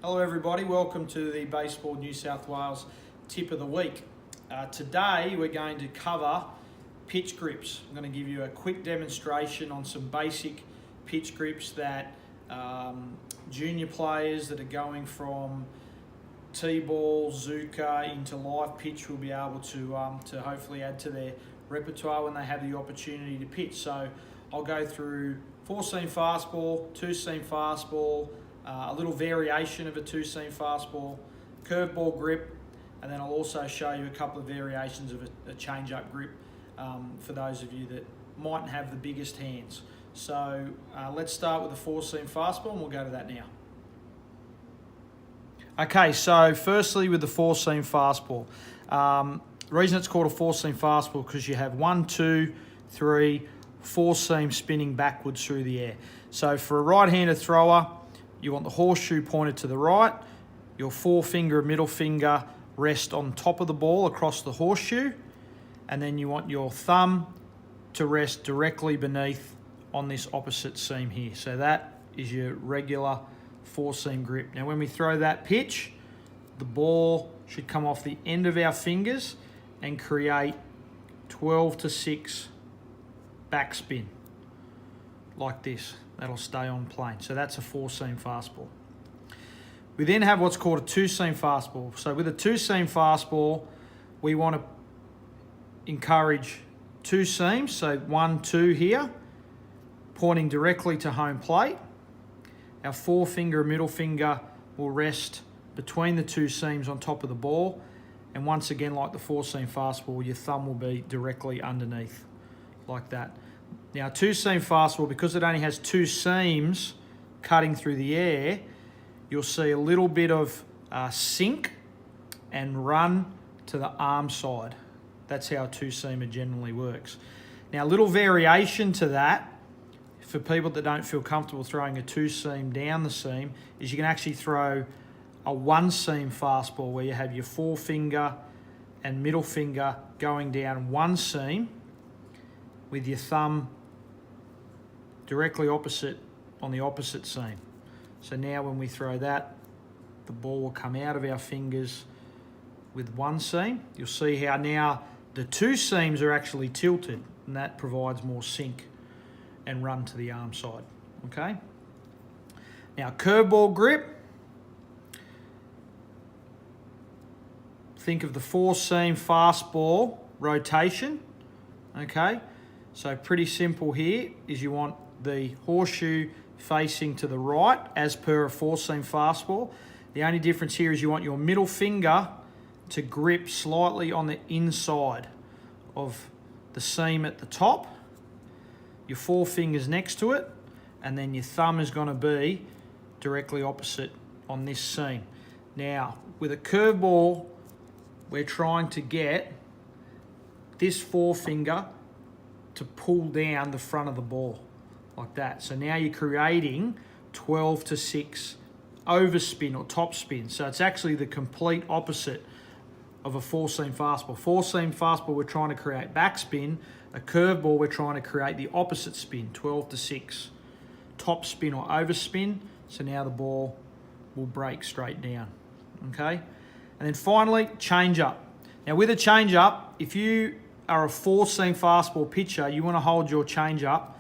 Hello everybody, welcome to the Baseball New South Wales Tip of the Week. Today we're going to cover pitch grips. I'm going to give you a quick demonstration on some basic pitch grips that junior players that are going from T-ball, Zuka into live pitch will be able to hopefully add to their repertoire when they have the opportunity to pitch. So I'll go through 4-seam fastball, 2-seam fastball, a little variation of a 2-seam fastball, curveball grip, and then I'll also show you a couple of variations of a change-up grip for those of you that mightn't have the biggest hands. So let's start with the 4-seam fastball and we'll go to that now. Okay, so firstly with the 4-seam fastball. The reason it's called a 4-seam fastball because you have 1, 2, 3, 4 seams spinning backwards through the air. So for a right-handed thrower, you want the horseshoe pointed to the right, your forefinger and middle finger rest on top of the ball across the horseshoe, and then you want your thumb to rest directly beneath on this opposite seam here. So that is your regular 4-seam grip. Now when we throw that pitch, the ball should come off the end of our fingers and create 12 to 6 backspin like this. That'll stay on plane. So that's a 4-seam fastball. We then have what's called a 2-seam fastball. So with a 2-seam fastball, we want to encourage 2 seams. So 1, 2 here, pointing directly to home plate. Our forefinger and middle finger will rest between the 2 seams on top of the ball. And once again, like the 4-seam fastball, your thumb will be directly underneath, like that. Now, 2-seam fastball, because it only has 2 seams cutting through the air, you'll see a little bit of sink and run to the arm side. That's how a 2-seamer generally works. Now, a little variation to that, for people that don't feel comfortable throwing a 2-seam down the seam, is you can actually throw a 1-seam fastball where you have your forefinger and middle finger going down 1 seam with your thumb directly opposite on the opposite seam. So now when we throw that, the ball will come out of our fingers with 1 seam. You'll see how now the 2 seams are actually tilted, and that provides more sink and run to the arm side. Okay? Now curveball grip. Think of the 4-seam fastball rotation. Okay? So pretty simple here is you want the horseshoe facing to the right as per a 4-seam fastball. The only difference here is you want your middle finger to grip slightly on the inside of the seam at the top, your forefingers next to it, and then your thumb is going to be directly opposite on this seam. Now, with a curveball, we're trying to get this forefinger to pull down the front of the ball like that. So now you're creating 12 to 6 overspin or topspin. So it's actually the complete opposite of a 4-seam fastball. 4-seam fastball, we're trying to create backspin. A curveball, we're trying to create the opposite spin, 12 to 6 topspin or overspin. So now the ball will break straight down. Okay? And then finally, change up. Now with a change up, if you are a 4-seam fastball pitcher, you want to hold your change up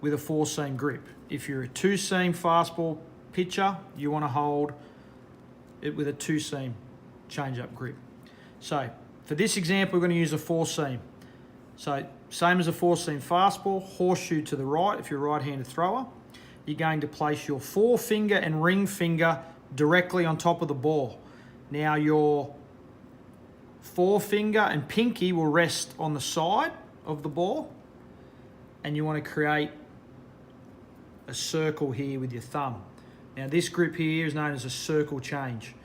with a 4-seam grip. If you're a 2-seam fastball pitcher, you want to hold it with a 2-seam change-up grip. So for this example, we're going to use a 4-seam. So same as a 4-seam fastball, horseshoe to the right if you're a right-handed thrower. You're going to place your forefinger and ring finger directly on top of the ball. Now your forefinger and pinky will rest on the side of the ball, and you want to create a circle here with your thumb. Now this grip here is known as a circle change.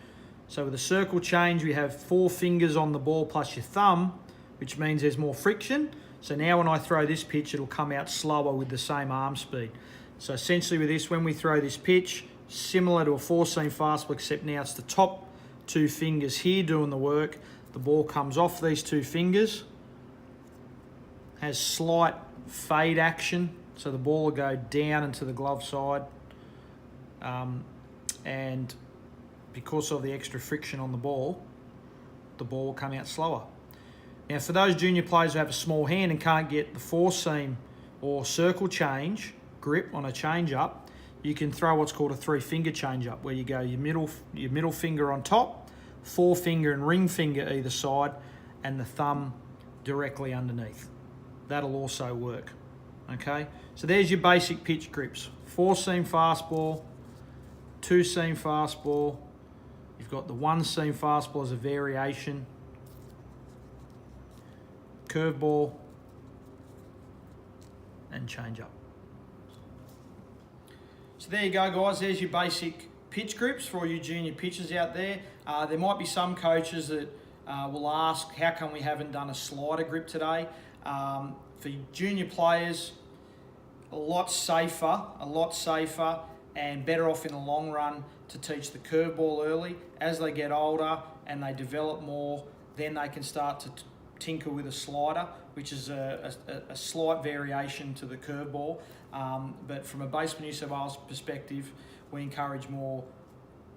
So with a circle change, we have 4 fingers on the ball plus your thumb, which means there's more friction. So now when I throw this pitch, it'll come out slower with the same arm speed. So essentially with this, when we throw this pitch, similar to a 4-seam fastball, except now it's the top 2 fingers here doing the work. The ball comes off these 2 fingers, has slight fade action, so the ball will go down into the glove side, and because of the extra friction on the ball will come out slower. Now, for those junior players who have a small hand and can't get the four seam or circle change grip on a change up, you can throw what's called a 3-finger change up, where you go your middle finger on top, forefinger and ring finger either side, and the thumb directly underneath. That'll also work. Okay, so there's your basic pitch grips: 4-seam fastball, 2-seam fastball. You've got the 1-seam fastball as a variation, curveball, and change up. So there you go, guys. There's your basic pitch grips for all you junior pitchers out there. There might be some coaches that will ask, how come we haven't done a slider grip today? For junior players, a lot safer and better off in the long run to teach the curveball early. As they get older and they develop more, then they can start to tinker with a slider, which is a slight variation to the curveball. But from a Baseball New South Wales perspective, we encourage more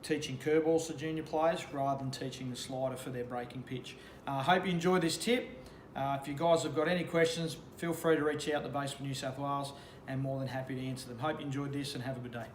teaching curveballs to junior players rather than teaching the slider for their breaking pitch. I hope you enjoyed this tip. If you guys have got any questions, feel free to reach out to Baseball New South Wales, and more than happy to answer them. Hope you enjoyed this and have a good day.